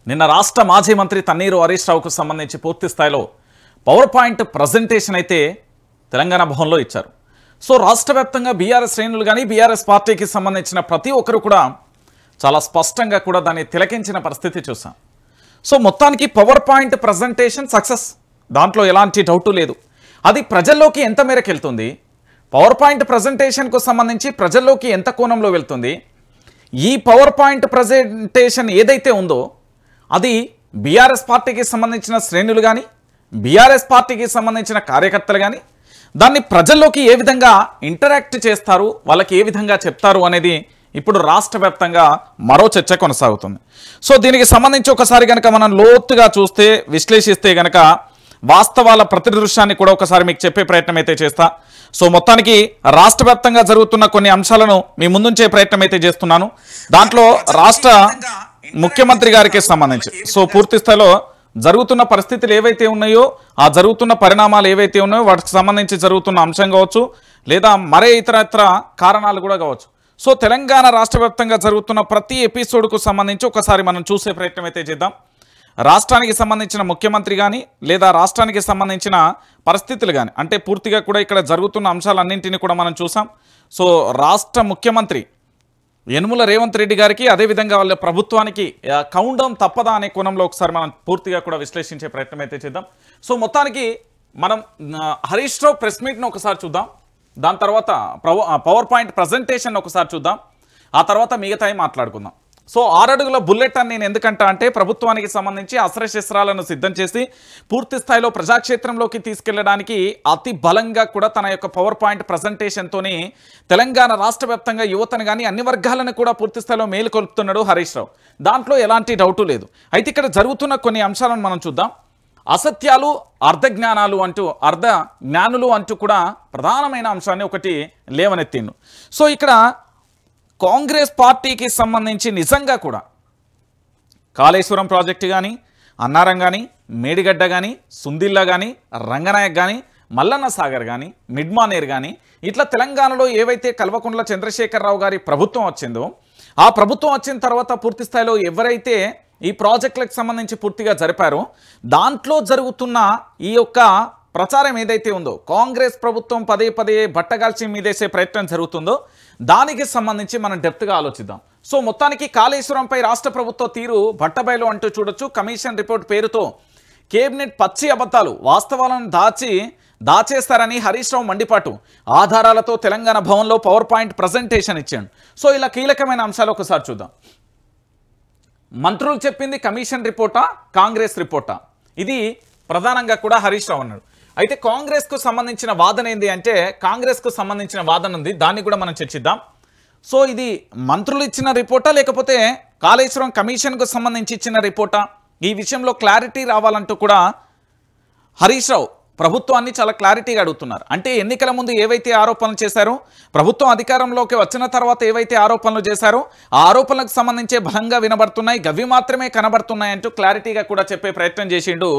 నిన్న రాష్ట్ర మాజీ మంత్రి తన్నీరు హరీష్ రావుకు సంబంధించి పూర్తి స్థాయిలో పవర్ పాయింట్ ప్రజెంటేషన్ అయితే తెలంగాణ భవన్లో ఇచ్చారు. సో రాష్ట్ర వ్యాప్తంగా బీఆర్ఎస్ శ్రేణులు కానీ బీఆర్ఎస్ పార్టీకి సంబంధించిన ప్రతి ఒక్కరు కూడా చాలా స్పష్టంగా కూడా దాన్ని తిలకించిన పరిస్థితి చూసాం. సో మొత్తానికి పవర్ పాయింట్ ప్రజెంటేషన్ సక్సెస్, దాంట్లో ఎలాంటి డౌటు లేదు. అది ప్రజల్లోకి ఎంత మేరకు వెళ్తుంది, పవర్ పాయింట్ ప్రజెంటేషన్కు సంబంధించి ప్రజల్లోకి ఎంత కోణంలో వెళ్తుంది, ఈ పవర్ పాయింట్ ప్రజెంటేషన్ ఏదైతే ఉందో అది బీఆర్ఎస్ పార్టీకి సంబంధించిన శ్రేణులు కానీ బీఆర్ఎస్ పార్టీకి సంబంధించిన కార్యకర్తలు కానీ దాన్ని ప్రజల్లోకి ఏ విధంగా ఇంటరాక్ట్ చేస్తారు, వాళ్ళకి ఏ విధంగా చెప్తారు అనేది ఇప్పుడు రాష్ట్ర వ్యాప్తంగా మరో చర్చ కొనసాగుతుంది. సో దీనికి సంబంధించి ఒకసారి కనుక మనం లోతుగా చూస్తే విశ్లేషిస్తే కనుక వాస్తవాల ప్రతిదృశ్యాన్ని కూడా ఒకసారి మీకు చెప్పే ప్రయత్నం అయితే చేస్తా. సో మొత్తానికి రాష్ట్ర వ్యాప్తంగా జరుగుతున్న కొన్ని అంశాలను మీ ముందుంచే ప్రయత్నం అయితే చేస్తున్నాను. దాంట్లో రాష్ట్ర ముఖ్యమంత్రి గారికి సంబంధించి సో పూర్తి స్థాయిలో జరుగుతున్న పరిస్థితులు ఏవైతే ఉన్నాయో ఆ జరుగుతున్న పరిణామాలు ఏవైతే ఉన్నాయో వాటికి సంబంధించి జరుగుతున్న అంశం కావచ్చు లేదా మరే ఇతర కారణాలు కూడా కావచ్చు. సో తెలంగాణ రాష్ట్ర వ్యాప్తంగా జరుగుతున్న ప్రతి ఎపిసోడ్కు సంబంధించి ఒకసారి మనం చూసే ప్రయత్నం అయితే చేద్దాం. రాష్ట్రానికి సంబంధించిన ముఖ్యమంత్రి కానీ లేదా రాష్ట్రానికి సంబంధించిన పరిస్థితులు కానీ అంటే పూర్తిగా కూడా ఇక్కడ జరుగుతున్న అంశాలన్నింటినీ కూడా మనం చూసాం. సో రాష్ట్ర ముఖ్యమంత్రి యనుమల రేవంత్ రెడ్డి గారికి అదేవిధంగా వాళ్ళ ప్రభుత్వానికి కౌంటౌన్ తప్పదా అనే కోణంలో ఒకసారి మనం పూర్తిగా కూడా విశ్లేషించే ప్రయత్నం అయితే చేద్దాం. సో మొత్తానికి మనం హరీష్ రావు ప్రెస్ మీట్ను ఒకసారి చూద్దాం, దాని తర్వాత పవర్ పాయింట్ ప్రజెంటేషన్ ఒకసారి చూద్దాం, ఆ తర్వాత మిగతాయి మాట్లాడుకుందాం. సో 6 అడుగుల బుల్లెట్ అని నేను ఎందుకంటా అంటే ప్రభుత్వానికి సంబంధించి అస్త్రశస్త్రాలను సిద్ధం చేసి పూర్తి స్థాయిలో ప్రజాక్షేత్రంలోకి తీసుకెళ్లడానికి అతి బలంగా కూడా తన యొక్క పవర్ పాయింట్ ప్రజెంటేషన్తోని తెలంగాణ రాష్ట్ర వ్యాప్తంగా యువతను కానీ అన్ని వర్గాలను కూడా పూర్తి స్థాయిలో మేలుకొల్పుతున్నాడు హరీష్ రావు, దాంట్లో ఎలాంటి డౌటు లేదు. అయితే ఇక్కడ జరుగుతున్న కొన్ని అంశాలను మనం చూద్దాం. అసత్యాలు అర్ధ జ్ఞానులు అంటూ కూడా ప్రధానమైన అంశాన్ని ఒకటి లేవనెత్తిండు. సో ఇక్కడ కాంగ్రెస్ పార్టీకి సంబంధించి నిజంగా కూడా కాళేశ్వరం ప్రాజెక్టు కానీ అన్నారం కానీ మేడిగడ్డ కానీ సుందిల్లా కానీ రంగనాయక్ కానీ మల్లన్న సాగర్ కానీ మిడ్మానేర్ కానీ ఇట్లా తెలంగాణలో ఏవైతే కల్వకుంట్ల చంద్రశేఖరరావు గారి ప్రభుత్వం వచ్చిందో ఆ ప్రభుత్వం వచ్చిన తర్వాత పూర్తి స్థాయిలో ఎవరైతే ఈ ప్రాజెక్టులకు సంబంధించి పూర్తిగా జరిపారో దాంట్లో జరుగుతున్న ఈ యొక్క ప్రచారం ఏదైతే ఉందో కాంగ్రెస్ ప్రభుత్వం పదే బట్టగాల్చి మీదేసే ప్రయత్నం జరుగుతుందో దానికి సంబంధించి మనం డెప్త్గా ఆలోచిద్దాం. సో మొత్తానికి కాళేశ్వరంపై రాష్ట్ర ప్రభుత్వ తీరు బట్టబయలు అంటూ చూడొచ్చు. కమిషన్ రిపోర్ట్ పేరుతో కేబినెట్ పచ్చి అబద్ధాలు వాస్తవాలను దాచేస్తారని హరీష్ రావు మండిపాటు, ఆధారాలతో తెలంగాణ భవన్లో పవర్ పాయింట్ ప్రజెంటేషన్ ఇచ్చాడు. సో ఇలా కీలకమైన అంశాలు ఒకసారి చూద్దాం. మంత్రులు చెప్పింది కమిషన్ రిపోర్టా కాంగ్రెస్ రిపోర్టా, ఇది ప్రధానంగా కూడా హరీష్ రావు అన్నాడు. అయితే కాంగ్రెస్కు సంబంధించిన వాదన ఏంటి అంటే కాంగ్రెస్కు సంబంధించిన వాదన ఉంది, దాన్ని కూడా మనం చర్చిద్దాం. సో ఇది మంత్రులు ఇచ్చిన రిపోర్టా లేకపోతే కాళేశ్వరం కమిషన్కు సంబంధించి ఇచ్చిన రిపోర్టా, ఈ విషయంలో క్లారిటీ రావాలంటూ కూడా హరీష్ రావు ప్రభుత్వాన్ని చాలా క్లారిటీగా అడుగుతున్నారు. అంటే ఎన్నికల ముందు ఏవైతే ఆరోపణలు చేశారో ప్రభుత్వం అధికారంలోకి వచ్చిన తర్వాత ఏవైతే ఆరోపణలు చేశారో ఆ ఆరోపణలకు సంబంధించే బలంగా వినబడుతున్నాయి, గవి మాత్రమే కనబడుతున్నాయి అంటూ క్లారిటీగా కూడా చెప్పే ప్రయత్నం చేసిండు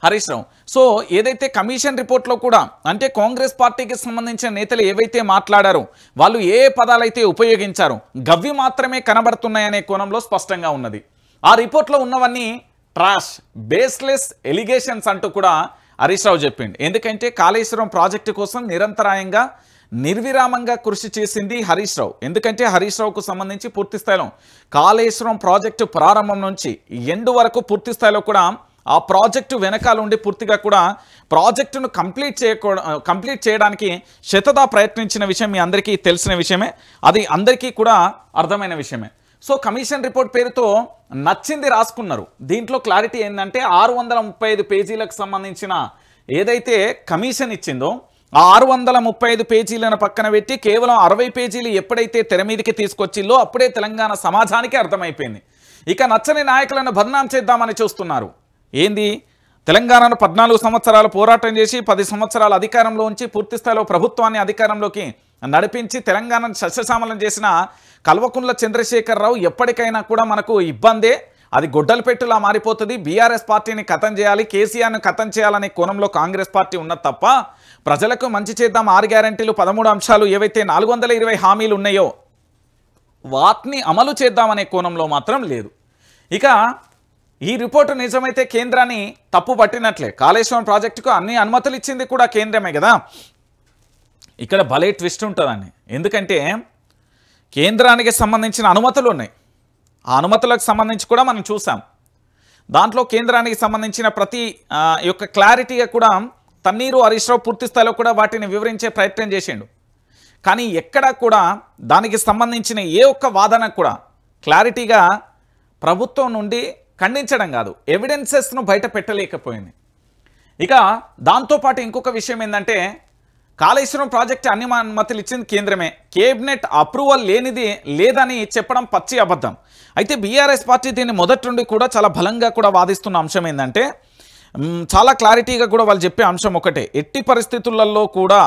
హరీష్ రావు. సో ఏదైతే కమిషన్ రిపోర్ట్లో కూడా అంటే కాంగ్రెస్ పార్టీకి సంబంధించిన నేతలు ఏవైతే మాట్లాడారో వాళ్ళు ఏ పదాలైతే ఉపయోగించారో గవి మాత్రమే కనబడుతున్నాయనే కోణంలో స్పష్టంగా ఉన్నది. ఆ రిపోర్ట్లో ఉన్నవన్నీ ట్రాష్, బేస్లెస్ ఎలిగేషన్స్ అంటూ కూడా హరీష్ రావు చెప్పిండు. ఎందుకంటే కాళేశ్వరం ప్రాజెక్టు కోసం నిరంతరాయంగా నిర్విరామంగా కృషి చేసింది హరీష్ రావు. ఎందుకంటే హరీష్ రావుకు సంబంధించి పూర్తి స్థాయిలో కాళేశ్వరం ప్రాజెక్టు ప్రారంభం నుంచి ఎండ్ వరకు పూర్తి స్థాయిలో కూడా ఆ ప్రాజెక్టు వెనకాల ఉండి పూర్తిగా కూడా ప్రాజెక్టును కంప్లీట్ చేయడానికి శతదా ప్రయత్నించిన విషయం మీ అందరికీ తెలిసిన విషయమే, అది అందరికీ కూడా అర్థమైన విషయమే. సో కమిషన్ రిపోర్ట్ పేరుతో నచ్చింది రాసుకున్నారు. దీంట్లో క్లారిటీ ఏంటంటే 635 పేజీలకు సంబంధించిన ఏదైతే కమిషన్ ఇచ్చిందో ఆ 635 పేజీలను పక్కన పెట్టి కేవలం 60 పేజీలు ఎప్పుడైతే తెర మీదకి తీసుకొచ్చిందో అప్పుడే తెలంగాణ సమాజానికి అర్థమైపోయింది. ఇక నచ్చని నాయకులను బదనాం చేద్దామని చూస్తున్నారు. ఏంది తెలంగాణను 14 సంవత్సరాలు పోరాటం చేసి 10 సంవత్సరాల అధికారంలో ఉంచి పూర్తి స్థాయిలో ప్రభుత్వాన్ని అధికారంలోకి నడిపించి తెలంగాణను సస్యశ్యామలం చేసిన కల్వకుంట్ల చంద్రశేఖరరావు ఎప్పటికైనా కూడా మనకు ఇబ్బందే, అది గొడ్డల పెట్టులా మారిపోతుంది, బీఆర్ఎస్ పార్టీని ఖతం చేయాలి, కేసీఆర్ను ఖతం చేయాలనే కోణంలో కాంగ్రెస్ పార్టీ ఉన్నది తప్ప ప్రజలకు మంచి చేద్దాం 6 గ్యారెంటీలు 13 అంశాలు ఏవైతే 420 హామీలు ఉన్నాయో వాటిని అమలు చేద్దామనే కోణంలో మాత్రం లేదు. ఇక ఈ రిపోర్టు నిజమైతే కేంద్రాన్ని తప్పు పట్టినట్లే. కాళేశ్వరం ప్రాజెక్టుకు అన్ని అనుమతులు ఇచ్చింది కూడా కేంద్రమే కదా. ఇక్కడ భలే ట్విస్ట్ ఉంటుందండి. ఎందుకంటే కేంద్రానికి సంబంధించిన అనుమతులు ఉన్నాయి. ఆ అనుమతులకు సంబంధించి కూడా మనం చూసాం. దాంట్లో కేంద్రానికి సంబంధించిన ప్రతి యొక్క క్లారిటీగా కూడా తన్నీరు హరీష్ రావు పూర్తి స్థాయిలో కూడా వాటిని వివరించే ప్రయత్నం చేసిండు. కానీ ఎక్కడా కూడా దానికి సంబంధించిన ఏ ఒక్క వాదన కూడా క్లారిటీగా ప్రభుత్వం నుండి ఖండించడం కాదు, ఎవిడెన్సెస్ను బయట పెట్టలేకపోయింది. ఇక దాంతోపాటు ఇంకొక విషయం ఏంటంటే కాళేశ్వరం ప్రాజెక్టు అన్ని అనుమతులు ఇచ్చింది కేంద్రమే, కేబినెట్ అప్రూవల్ లేదని చెప్పడం పచ్చి అబద్ధం. అయితే బీఆర్ఎస్ పార్టీ దీన్ని మొదటి నుండి కూడా చాలా బలంగా కూడా వాదిస్తున్న అంశం ఏంటంటే చాలా క్లారిటీగా కూడా వాళ్ళు చెప్పే అంశం ఒకటే, ఎట్టి పరిస్థితులలో కూడా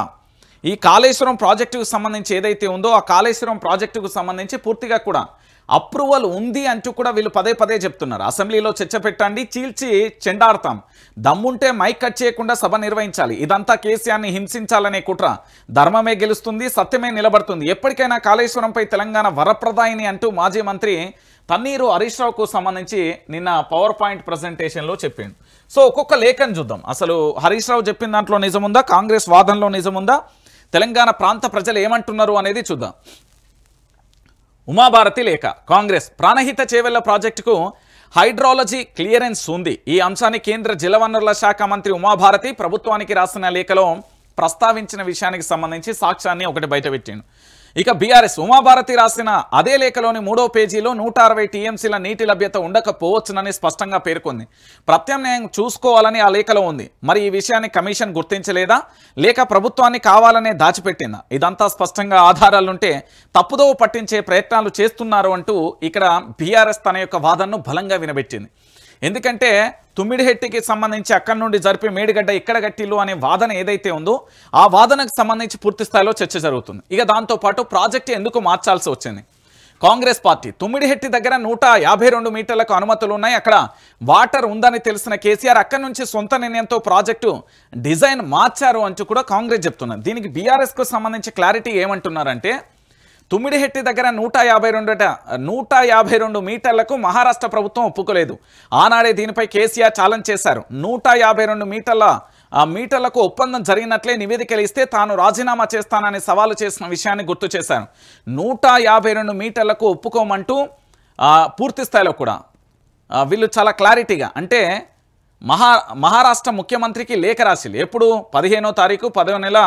ఈ కాళేశ్వరం ప్రాజెక్టుకు సంబంధించి ఏదైతే ఉందో ఆ కాళేశ్వరం ప్రాజెక్టుకు సంబంధించి పూర్తిగా కూడా అప్రూవల్ ఉంది అంటూ కూడా వీళ్ళు పదే పదే చెప్తున్నారు. అసెంబ్లీలో చర్చ పెట్టండి, చీల్చి చెండాడతాం, దమ్ముంటే మైక్ కట్ చేయకుండా సభ నిర్వహించాలి, ఇదంతా కేసీఆర్ని హింసించాలనే కుట్ర, ధర్మమే గెలుస్తుంది, సత్యమే నిలబడుతుంది, ఎప్పటికైనా కాళేశ్వరంపై తెలంగాణ వరప్రదాయిని అంటూ మాజీ మంత్రి తన్నీరు హరీష్ రావుకు సంబంధించి నిన్న పవర్ పాయింట్ ప్రజెంటేషన్లో చెప్పిండు. సో ఒక్కొక్క లేఖను చూద్దాం. అసలు హరీష్ రావు చెప్పిన దాంట్లో నిజముందా, కాంగ్రెస్ వాదనలో నిజముందా, తెలంగాణ ప్రాంత ప్రజలు ఏమంటున్నారు అనేది చూద్దాం. ఉమాభారతి లేఖ, కాంగ్రెస్ ప్రాణహిత చేవెళ్ల ప్రాజెక్టుకు హైడ్రాలజీ క్లియరెన్స్ ఉంది. ఈ అంశాన్ని కేంద్ర జలవనరుల శాఖ మంత్రి ఉమాభారతి ప్రభుత్వానికి రాసిన లేఖలో ప్రస్తావించిన విషయానికి సంబంధించి సాక్ష్యాన్ని ఒకటి బయటపెట్టిండు. ఇక బీఆర్ఎస్ ఉమాభారతి రాసిన అదే లేఖలోని 3వ పేజీలో 160 టీఎంసీల నీటి లభ్యత ఉండకపోవచ్చునని స్పష్టంగా పేర్కొంది. ప్రత్యామ్నాయం చూసుకోవాలని ఆ లేఖలో ఉంది. మరి ఈ విషయాన్ని కమిషన్ గుర్తించలేదా, లేక ప్రభుత్వాన్ని కావాలనే దాచిపెట్టిందా? ఇదంతా స్పష్టంగా ఆధారాలుంటే తప్పుదోవ పట్టించే ప్రయత్నాలు చేస్తున్నారు అంటూ ఇక్కడ బీఆర్ఎస్ తన యొక్క వాదనను బలంగా వినబెట్టింది. ఎందుకంటే తుమ్మిడిహెట్టికి సంబంధించి అక్కడి నుండి జరిపి మేడిగడ్డ ఇక్కడ గట్టిల్లు అనే వాదన ఏదైతే ఉందో ఆ వాదనకు సంబంధించి పూర్తి స్థాయిలో చర్చ జరుగుతుంది. ఇక దాంతోపాటు ప్రాజెక్టు ఎందుకు మార్చాల్సి వచ్చింది? కాంగ్రెస్ పార్టీ తుమ్మిడిహెట్టి దగ్గర 152 మీటర్లకు అనుమతులు ఉన్నాయి, అక్కడ వాటర్ ఉందని తెలిసిన కేసీఆర్ అక్కడి నుంచి సొంత నిర్ణయంతో ప్రాజెక్టు డిజైన్ మార్చారు అంటూ కూడా కాంగ్రెస్ చెప్తున్నారు. దీనికి బీఆర్ఎస్కు సంబంధించి క్లారిటీ ఏమంటున్నారంటే తుమ్మిడిహెట్టి దగ్గర 152 మీటర్లకు మహారాష్ట్ర ప్రభుత్వం ఒప్పుకోలేదు. ఆనాడే దీనిపై కేసీఆర్ ఛాలెంజ్ చేశారు. 152 మీటర్లకు ఒప్పందం జరిగినట్లే నివేదికలు ఇస్తే తాను రాజీనామా చేస్తానని సవాలు చేసిన విషయాన్ని గుర్తు చేశారు. 152 మీటర్లకు ఒప్పుకోమంటూ పూర్తి స్థాయిలో కూడా వీళ్ళు చాలా క్లారిటీగా అంటే మహారాష్ట్ర ముఖ్యమంత్రికి లేఖ రాసిలు. ఎప్పుడు 15వ తారీఖు 10వ నెల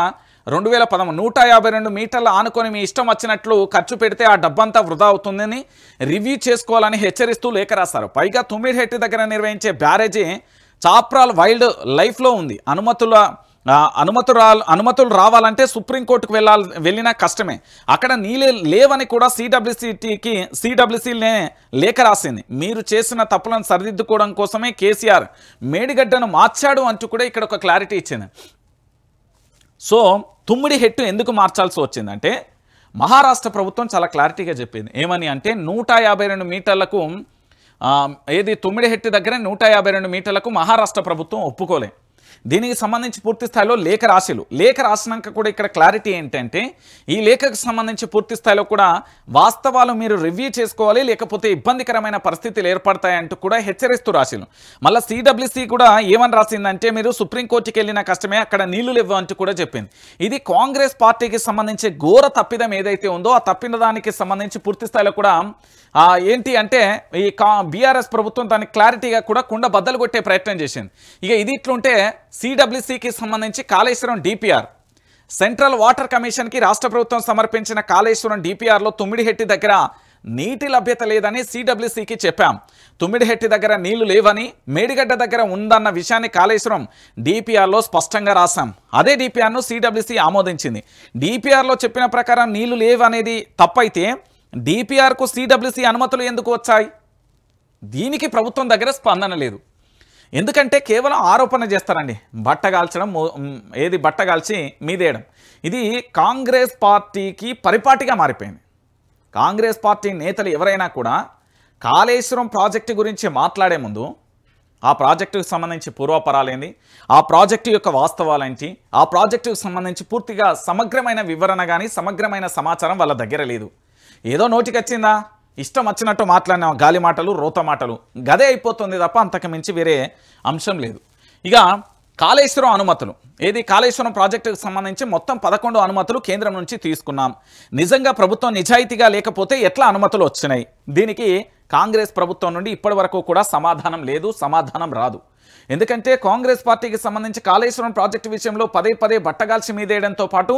2013 152 మీటర్ల ఆనుకొని మీ ఇష్టం వచ్చినట్లు ఖర్చు పెడితే ఆ డబ్బంతా వృధా అవుతుందని రివ్యూ చేసుకోవాలని హెచ్చరిస్తూ లేఖ రాశారు. పైగా తుమ్మిడిహెట్టి దగ్గర నిర్వహించే బ్యారేజీ చాప్రాల్ వైల్డ్ లైఫ్లో ఉంది. అనుమతులు రావాలంటే సుప్రీంకోర్టుకు వెళ్ళినా కష్టమే, అక్కడ నీళ్ళే లేవని కూడా సిడబ్ల్యూసీనే లేఖ రాసింది. మీరు చేసిన తప్పులను సరిదిద్దుకోవడం కోసమే కేసీఆర్ మేడిగడ్డను మార్చాడు అంటూ కూడా ఇక్కడ ఒక క్లారిటీ ఇచ్చింది. సో తుమ్మిడిహెట్టు ఎందుకు మార్చాల్సి వచ్చిందంటే మహారాష్ట్ర ప్రభుత్వం చాలా క్లారిటీగా చెప్పింది. ఏమని అంటే 152 మీటర్లకు తుమ్మిడిహెట్టి దగ్గర 152 మీటర్లకు మహారాష్ట్ర ప్రభుత్వం ఒప్పుకోలే. దీనికి సంబంధించి పూర్తి స్థాయిలో లేఖ రాసినాక కూడా ఇక్కడ క్లారిటీ ఏంటంటే ఈ లేఖకు సంబంధించి పూర్తి స్థాయిలో కూడా వాస్తవాలు మీరు రివ్యూ చేసుకోవాలి, లేకపోతే ఇబ్బందికరమైన పరిస్థితులు ఏర్పడతాయంటూ కూడా హెచ్చరిస్తూ రాసిలు. మళ్ళీ సిడబ్ల్యూసీ కూడా ఏమని రాసిందంటే మీరు సుప్రీంకోర్టుకి వెళ్ళిన కష్టమే, అక్కడ నీళ్లు లేవు అంటూ కూడా చెప్పింది. ఇది కాంగ్రెస్ పార్టీకి సంబంధించి ఘోర తప్పిదం ఏదైతే ఉందో ఆ తప్పిన దానికి సంబంధించి పూర్తి స్థాయిలో కూడా ఏంటి అంటే ఈ బీఆర్ఎస్ ప్రభుత్వం దానికి క్లారిటీగా కూడా కుండ బద్దలు కొట్టే ప్రయత్నం చేసింది. ఇక ఇది ఇట్లుంటే సిడబ్ల్యూసీకి సంబంధించి కాళేశ్వరం డిపిఆర్ సెంట్రల్ వాటర్ కమిషన్కి రాష్ట్ర ప్రభుత్వం సమర్పించిన కాళేశ్వరం డిపిఆర్లో తుమ్మిడిహెట్టి దగ్గర నీటి లభ్యత లేదని సిడబ్ల్యూసీకి చెప్పాం. తుమ్మిడిహెట్టి దగ్గర నీళ్లు లేవని, మేడిగడ్డ దగ్గర ఉందన్న విషయాన్ని కాళేశ్వరం డిపిఆర్లో స్పష్టంగా రాశాం. అదే డిపిఆర్ను సిడబ్ల్యూసీ ఆమోదించింది. డిపిఆర్లో చెప్పిన ప్రకారం నీళ్లు లేవనేది తప్పైతే డిపిఆర్కు సిడబ్ల్యూసీ అనుమతులు ఎందుకు వచ్చాయి? దీనికి ప్రభుత్వం దగ్గర స్పందన లేదు. ఎందుకంటే కేవలం ఆరోపణ చేస్తారండి, బట్టగాల్చి మీదేయడం. ఇది కాంగ్రెస్ పార్టీకి పరిపాటిగా మారిపోయింది. కాంగ్రెస్ పార్టీ నేతలు ఎవరైనా కూడా కాళేశ్వరం ప్రాజెక్టు గురించి మాట్లాడే ముందు ఆ ప్రాజెక్టుకు సంబంధించి పూర్వపరాలేంది, ఆ ప్రాజెక్టు యొక్క వాస్తవాలేంటి, ఆ ప్రాజెక్టుకు సంబంధించి పూర్తిగా సమగ్రమైన వివరణ కానీ సమగ్రమైన సమాచారం వాళ్ళ దగ్గర లేదు. ఏదో నోటికి వచ్చిందా ఇష్టం వచ్చినట్టు మాట్లాడిన గాలి మాటలు, రోత మాటలు, గదే అయిపోతుంది తప్ప అంతకు మించి వేరే అంశం లేదు. ఇక కాళేశ్వరం అనుమతులు, ఏది కాళేశ్వరం ప్రాజెక్టుకు సంబంధించి మొత్తం 11 అనుమతులు కేంద్రం నుంచి తీసుకున్నాం. నిజంగా ప్రభుత్వం నిజాయితీగా లేకపోతే ఎట్లా అనుమతులు వచ్చినాయి? దీనికి కాంగ్రెస్ ప్రభుత్వం నుండి ఇప్పటి వరకు కూడా సమాధానం లేదు, సమాధానం రాదు. ఎందుకంటే కాంగ్రెస్ పార్టీకి సంబంధించి కాళేశ్వరం ప్రాజెక్టు విషయంలో పదే పదే బట్టగాల్చి మీదేయడంతో పాటు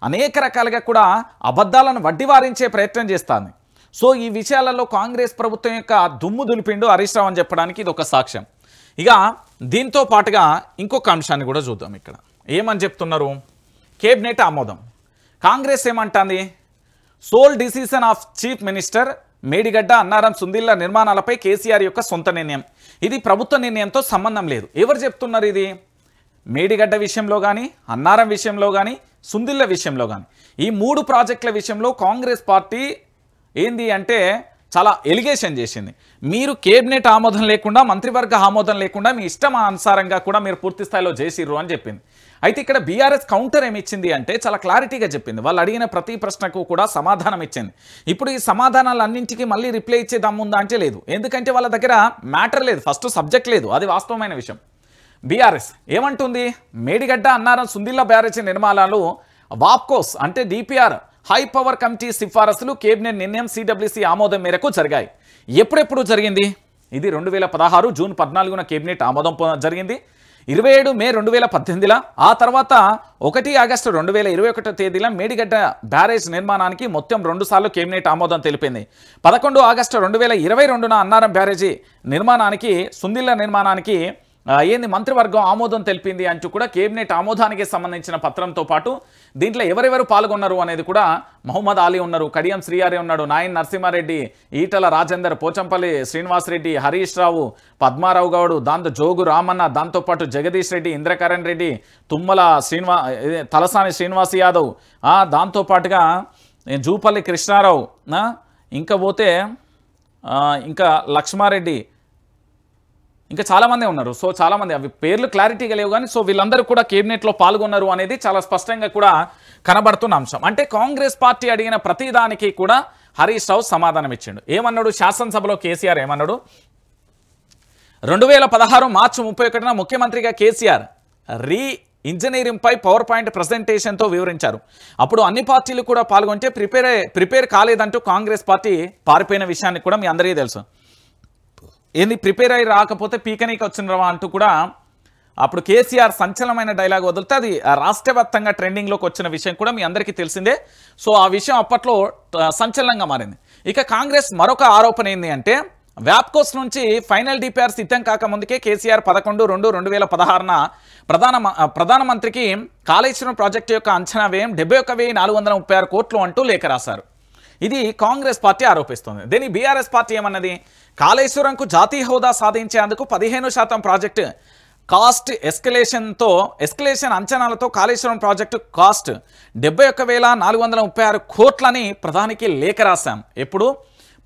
అనేక రకాలుగా కూడా అబద్ధాలను వడ్డివారించే ప్రయత్నం చేస్తుంది. సో ఈ విషయాలలో కాంగ్రెస్ ప్రభుత్వం యొక్క దుమ్ము దులిపిండు హరీష్ రావు అని చెప్పడానికి ఇది ఒక సాక్ష్యం. ఇక దీంతో పాటుగా ఇంకొక అంశాన్ని కూడా చూద్దాం. ఇక్కడ ఏమని చెప్తున్నారు? కేబినెట్ ఆమోదం. కాంగ్రెస్ ఏమంటుంది? Sole decision of chief minister, Medigadda Annaram Sundilla నిర్మాణాలపై కేసీఆర్ యొక్క సొంత నిర్ణయం. ఇది ప్రభుత్వ నిర్ణయంతో సంబంధం లేదు. ఎవరు చెప్తున్నారు ఇది? మేడిగడ్డ విషయంలో కానీ, అన్నారం విషయంలో కానీ, సుందిళ్ల విషయంలో కానీ, ఈ 3 ప్రాజెక్టుల విషయంలో కాంగ్రెస్ పార్టీ ఏంది అంటే చాలా ఎలిగేషన్ చేసింది. మీరు కేబినెట్ ఆమోదం లేకుండా, మంత్రివర్గ ఆమోదం లేకుండా మీ ఇష్టం అనుసారంగా కూడా మీరు పూర్తి స్థాయిలో చేసిర్రు అని చెప్పింది. అయితే ఇక్కడ బీఆర్ఎస్ కౌంటర్ ఏమి ఇచ్చింది అంటే చాలా క్లారిటీగా చెప్పింది. వాళ్ళు అడిగిన ప్రతి ప్రశ్నకు కూడా సమాధానం ఇచ్చింది. ఇప్పుడు ఈ సమాధానాలన్నింటికి మళ్ళీ రిప్లై ఇచ్చే దమ్ముందా అంటే లేదు. ఎందుకంటే వాళ్ళ దగ్గర మ్యాటర్ లేదు, ఫస్ట్ సబ్జెక్ట్ లేదు. అది వాస్తవమైన విషయం. బీఆర్ఎస్ ఏమంటుంది? మేడిగడ్డ అన్నారం సుందిళ్ల బ్యారేజీ నిర్మాణాలు వాప్కోస్ అంటే డిపిఆర్ హై పవర్ కమిటీ సిఫారసులు కేబినెట్ నిర్ణయం సిడబ్ల్యూసి ఆమోదం మేరకు జరిగాయి. ఎప్పుడెప్పుడు జరిగింది? ఇది 2016 జూన్ 14న కేబినెట్ ఆమోదం జరిగింది. 27 మే 2018 ఆ తర్వాత 1 ఆగస్టు 2021 తేదీన మేడిగడ్డ బ్యారేజ్ నిర్మాణానికి మొత్తం 2 సార్లు కేబినెట్ ఆమోదం తెలిపింది. 11 ఆగస్టు 2022న అన్నారం బ్యారేజీ నిర్మాణానికి, సుందిళ్ల నిర్మాణానికి ఏంది మంత్రివర్గం ఆమోదం తెలిపింది అంటూ కూడా కేబినెట్ ఆమోదానికి సంబంధించిన పత్రంతో పాటు దీంట్లో ఎవరెవరు పాల్గొన్నారు అనేది కూడా మహమ్మద్ అలీ ఉన్నారు, కడియం శ్రీయారి ఉన్నాడు, నాయన్ నరసింహారెడ్డి, ఈటల రాజేందర్, పోచంపల్లి శ్రీనివాసరెడ్డి, హరీష్ రావు, పద్మారావు గౌడు, దాంతో జోగు రామన్న, దాంతోపాటు జగదీష్ రెడ్డి, ఇంద్రకరణ్ రెడ్డి, తుమ్మల తలసాని శ్రీనివాస్ యాదవ్, దాంతోపాటుగా జూపల్లి కృష్ణారావు, ఇంకా పోతే ఇంకా లక్ష్మారెడ్డి, ఇంకా చాలామంది ఉన్నారు. సో చాలామంది, అవి పేర్లు క్లారిటీగా లేవు కానీ సో వీళ్ళందరూ కూడా కేబినెట్లో పాల్గొన్నారు అనేది చాలా స్పష్టంగా కూడా కనబడుతున్న అంశం. అంటే కాంగ్రెస్ పార్టీ అడిగిన ప్రతిదానికి కూడా హరీష్ రావు సమాధానం ఇచ్చిండు. ఏమన్నాడు? శాసనసభలో కేసీఆర్ ఏమన్నాడు? 2016 మార్చి 31న ముఖ్యమంత్రిగా కేసీఆర్ ఇంజనీరింగ్ పై పవర్ పాయింట్ ప్రజెంటేషన్తో వివరించారు. అప్పుడు అన్ని పార్టీలు కూడా పాల్గొంటే ప్రిపేర్ కాలేదంటూ కాంగ్రెస్ పార్టీ పారిపోయిన విషయాన్ని కూడా మీ అందరికీ తెలుసు. ఏంది ప్రిపేర్ అయ్యి రాకపోతే పీకనీకి వచ్చినవా అంటూ కూడా అప్పుడు కేసీఆర్ సంచలనమైన డైలాగ్ వదిలితే అది రాష్ట్ర వ్యాప్తంగా ట్రెండింగ్లోకి వచ్చిన విషయం కూడా మీ అందరికీ తెలిసిందే. సో ఆ విషయం అప్పట్లో సంచలనంగా మారింది. ఇక కాంగ్రెస్ మరొక ఆరోపణ ఏంది అంటే వ్యాప్కోస్ నుంచి ఫైనల్ డిపిఆర్ సిద్ధం కాకముందుకే కేసీఆర్ 11/2/2016న ప్రధానమంత్రికి కాళేశ్వరం ప్రాజెక్టు యొక్క అంచనా వ్యయం 71,436 కోట్లు అంటూ లేఖ రాశారు. ఇది కాంగ్రెస్ పార్టీ ఆరోపిస్తుంది. దీని బీఆర్ఎస్ పార్టీ ఏమన్నది? కాళేశ్వరంకు జాతీయ హోదా సాధించేందుకు 15% ప్రాజెక్టు కాస్ట్ ఎస్కలేషన్ అంచనాలతో కాళేశ్వరం ప్రాజెక్టు కాస్ట్ 71,436 కోట్లని ప్రధానికి లేఖ రాశాం. ఎప్పుడు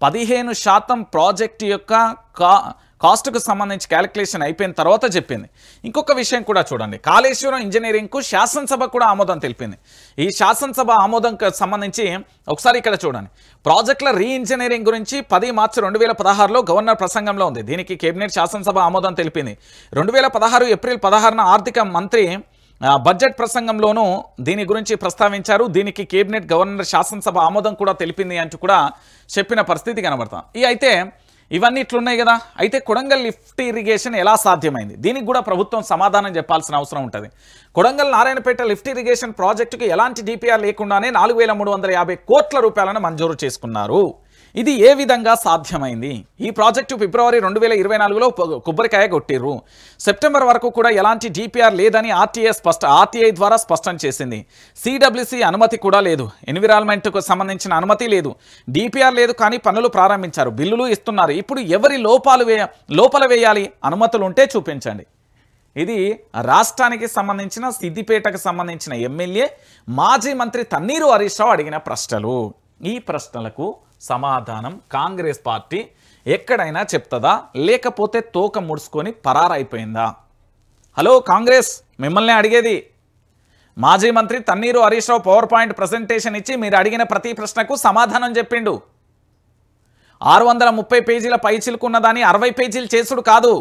15% ప్రాజెక్టు యొక్క కాస్ట్కు సంబంధించి క్యాలిక్యులేషన్ అయిపోయిన తర్వాత చెప్పింది. ఇంకొక విషయం కూడా చూడండి, కాళేశ్వరం ఇంజనీరింగ్కు శాసనసభ కూడా ఆమోదం తెలిపింది. ఈ శాసనసభ ఆమోదంకు సంబంధించి ఒకసారి ఇక్కడ చూడండి. ప్రాజెక్టుల ఇంజనీరింగ్ గురించి 10 మార్చి 2016లో గవర్నర్ ప్రసంగంలో ఉంది. దీనికి కేబినెట్ శాసనసభ ఆమోదం తెలిపింది. 2016 ఏప్రిల్ 16న ఆర్థిక మంత్రి బడ్జెట్ ప్రసంగంలోనూ దీని గురించి ప్రస్తావించారు. దీనికి కేబినెట్, గవర్నర్, శాసనసభ ఆమోదం కూడా తెలిపింది అంటూ కూడా చెప్పిన పరిస్థితి కనబడతాం. అయితే ఇవన్నీ ఇట్లున్నాయి కదా. అయితే కొడంగల్ లిఫ్ట్ ఇరిగేషన్ ఎలా సాధ్యమైంది? దీనికి కూడా ప్రభుత్వం సమాధానం చెప్పాల్సిన అవసరం ఉంటుంది. కొడంగల్ నారాయణపేట లిఫ్ట్ ఇరిగేషన్ ప్రాజెక్టుకి ఎలాంటి డిపిఆర్ లేకుండానే 4,350 కోట్ల రూపాయలను మంజూరు చేసుకున్నారు. ఇది ఏ విధంగా సాధ్యమైంది? ఈ ప్రాజెక్టు ఫిబ్రవరి 2024లో కొబ్బరికాయ కొట్టిర్రు. సెప్టెంబర్ వరకు కూడా ఎలాంటి డిపిఆర్ లేదని ఆర్టీఐ ద్వారా స్పష్టం చేసింది. సిడబ్ల్యూసి అనుమతి కూడా లేదు. ఎన్విరాన్మెంట్కు సంబంధించిన అనుమతి లేదు. డిపిఆర్ లేదు కానీ పనులు ప్రారంభించారు, బిల్లులు ఇస్తున్నారు. ఇప్పుడు ఎవరి లోపల వేయాలి? అనుమతులు ఉంటే చూపించండి. ఇది రాష్ట్రానికి సంబంధించిన సిద్దిపేటకు సంబంధించిన ఎమ్మెల్యే మాజీ మంత్రి తన్నీరు హరీష్ రావు అడిగిన ప్రశ్నలు. ఈ ప్రశ్నలకు సమాధానం కాంగ్రెస్ పార్టీ ఎక్కడైనా చెప్తుందా, లేకపోతే తోక ముడుచుకొని పరారైపోయిందా? హలో కాంగ్రెస్, మిమ్మల్ని అడిగేది. మాజీ మంత్రి Thanneeru Harish Rao power point presentation ఇచ్చి మీరు అడిగిన ప్రతి ప్రశ్నకు సమాధానం చెప్పిండు. 630 పేజీల పైచిలుకున్న దాన్ని 60 పేజీలు చేసుడు కాదు.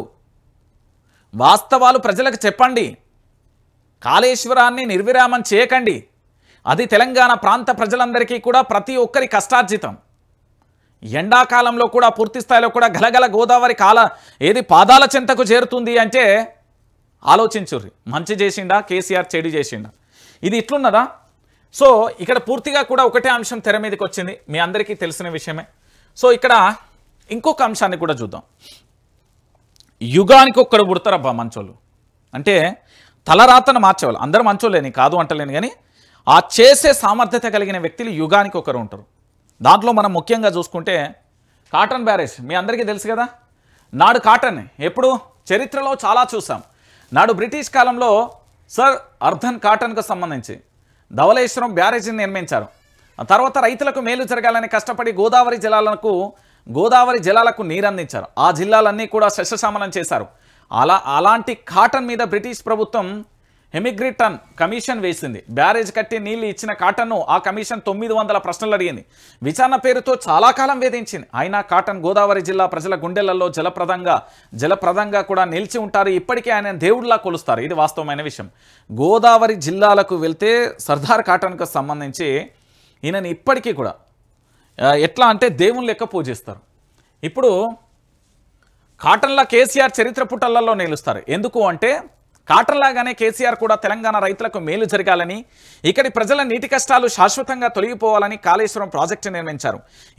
వాస్తవాలు ప్రజలకు చెప్పండి. కాళేశ్వరాన్ని నిర్విరామం చేయకండి. అది తెలంగాణ ప్రాంత ప్రజలందరికీ కూడా ప్రతి ఒక్కరి కష్టార్జితం. ఎండాకాలంలో కూడా పూర్తి స్థాయిలో కూడా గలగల గోదావరి పాదాల చెంతకు చేరుతుంది అంటే ఆలోచించుర్రి. మంచి చేసిండా కేసీఆర్, చెడు చేసిండా? ఇది ఇట్లున్నదా? సో ఇక్కడ పూర్తిగా కూడా ఒకటే అంశం తెర మీదకి వచ్చింది, మీ అందరికీ తెలిసిన విషయమే. సో ఇక్కడ ఇంకొక అంశాన్ని కూడా చూద్దాం. యుగానికి ఒక్కడు పుడతారబ్బా మంచోళ్ళు, అంటే తలరాతను మార్చేవాళ్ళు. అందరూ మంచోళ్ళేని కాదు అంటలేని, కానీ ఆ చేసే సామర్థ్యత కలిగిన వ్యక్తులు యుగానికి ఒకరు ఉంటారు. దాంట్లో మనం ముఖ్యంగా చూసుకుంటే కాటన్ బ్యారేజ్ మీ అందరికీ తెలుసు కదా. నాడు కాటన్ ఎప్పుడు చరిత్రలో చాలా చూసాం. నాడు బ్రిటిష్ కాలంలో సర్ అర్థన్ కాటన్కు సంబంధించి ధవళేశ్వరం బ్యారేజీని నిర్మించారు. ఆ తర్వాత రైతులకు మేలు జరగాలని కష్టపడి గోదావరి జలాలకు నీరందించారు. ఆ జిల్లాలన్నీ కూడా సస్యశ్యామలం చేశారు. అలాంటి కాటన్ మీద బ్రిటిష్ ప్రభుత్వం హెమిగ్రిటన్ కమిషన్ వేసింది. బ్యారేజ్ కట్టి నీళ్లు ఇచ్చిన కాటన్ను ఆ కమిషన్ 900 ప్రశ్నలు అడిగింది. విచారణ పేరుతో చాలా కాలం వేధించింది. అయినా కాటన్ గోదావరి జిల్లా ప్రజల గుండెలలో జలప్రదంగా కూడా నిలిచి ఉంటారు. ఇప్పటికీ ఆయన దేవుడిలా కొలుస్తారు. ఇది వాస్తవమైన విషయం. గోదావరి జిల్లాలకు వెళ్తే సర్దార్ కాటన్కు సంబంధించి ఈయనని ఇప్పటికీ కూడా ఎట్లా అంటే దేవుని లెక్క పూజిస్తారు. ఇప్పుడు కాటన్లా కేసీఆర్ చరిత్ర పుటలలో నిలుస్తారు. ఎందుకు అంటే కాటన్ లాగానే కేసీఆర్ కూడా తెలంగాణ రైతులకు మేలు జరగాలని, ఇక్కడి ప్రజల నీటి కష్టాలు శాశ్వతంగా తొలగిపోవాలని కాళేశ్వరం ప్రాజెక్టు నిర్మించారు.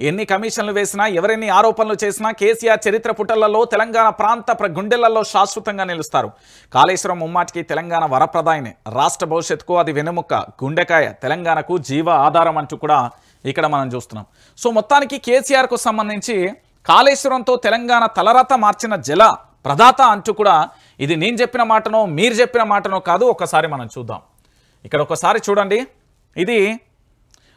ఎన్ని కమిషన్లు వేసినా, ఎవరెన్ని ఆరోపణలు చేసినా కేసీఆర్ చరిత్ర పుటలలో తెలంగాణ ప్రాంత గుండెలలో శాశ్వతంగా నిలుస్తారు. కాళేశ్వరం ముమ్మాటికి తెలంగాణ వరప్రదాయనే. రాష్ట్ర భవిష్యత్తుకు అది వెన్నెముక్క, గుండెకాయ, తెలంగాణకు జీవ ఆధారం అంటూ కూడా ఇక్కడ మనం చూస్తున్నాం. సో మొత్తానికి కేసీఆర్కు సంబంధించి కాళేశ్వరంతో తెలంగాణ తలరాత మార్చిన జల ప్రదాత అంటూ కూడా ఇది నేను చెప్పిన మాటనో మీరు చెప్పిన మాటనో కాదు. ఒకసారి మనం చూద్దాం. ఇక్కడ ఒకసారి చూడండి. ఇది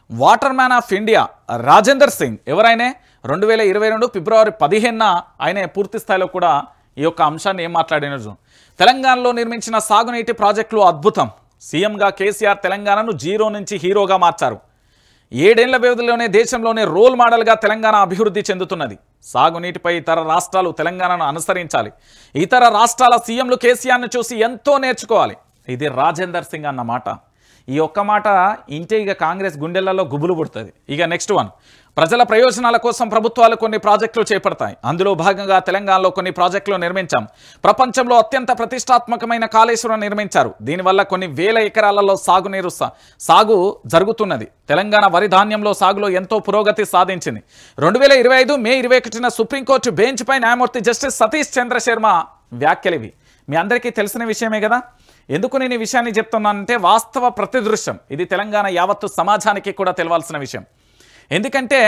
water man of India Rajender Singh ఎవరైనా 2022 ఫిబ్రవరి 15న ఆయన పూర్తి స్థాయిలో కూడా ఈ యొక్క అంశాన్ని ఏం మాట్లాడినారు. తెలంగాణలో నిర్మించిన సాగునీటి ప్రాజెక్టులు అద్భుతం. సీఎంగా కేసీఆర్ తెలంగాణను జీరో నుంచి హీరోగా మార్చారు. 7 ఏళ్ల వ్యవధిలోనే దేశంలోనే రోల్ మోడల్గా తెలంగాణ అభివృద్ధి చెందుతున్నది. సాగునీటిపై ఇతర రాష్ట్రాలు తెలంగాణను అనుసరించాలి. ఇతర రాష్ట్రాల సీఎంలు కేసీఆర్ను చూసి ఎంతో నేర్చుకోవాలి. ఇది రాజేందర్ సింగ్ అన్నమాట. ఈ ఒక్క మాట ఇంటే ఇక కాంగ్రెస్ గుండెలలో గుబులు పుడుతుంది. ఇక నెక్స్ట్ వన్, ప్రజల ప్రయోజనాల కోసం ప్రభుత్వాలు కొన్ని ప్రాజెక్టులు చేపడతాయి. అందులో భాగంగా తెలంగాణలో కొన్ని ప్రాజెక్టులు నిర్మించాం. ప్రపంచంలో అత్యంత ప్రతిష్టాత్మకమైన కాళేశ్వరం నిర్మించారు. దీనివల్ల కొన్ని వేల ఎకరాలలో సాగు జరుగుతున్నది. తెలంగాణ వరి ధాన్యంలో సాగులో ఎంతో పురోగతి సాధించింది. 2025 మే 21న సుప్రీంకోర్టు బెంచ్ పై న్యాయమూర్తి జస్టిస్ సతీష్ చంద్ర శర్మ వ్యాఖ్యలు ఇవి మీ అందరికీ తెలిసిన విషయమే కదా. ఎందుకు నేను ఈ విషయాన్ని చెప్తున్నానంటే వాస్తవ ప్రతిదృశ్యం. ఇది తెలంగాణ యావత్తు సమాజానికి కూడా తెలవాల్సిన విషయం. ఎందుకంటే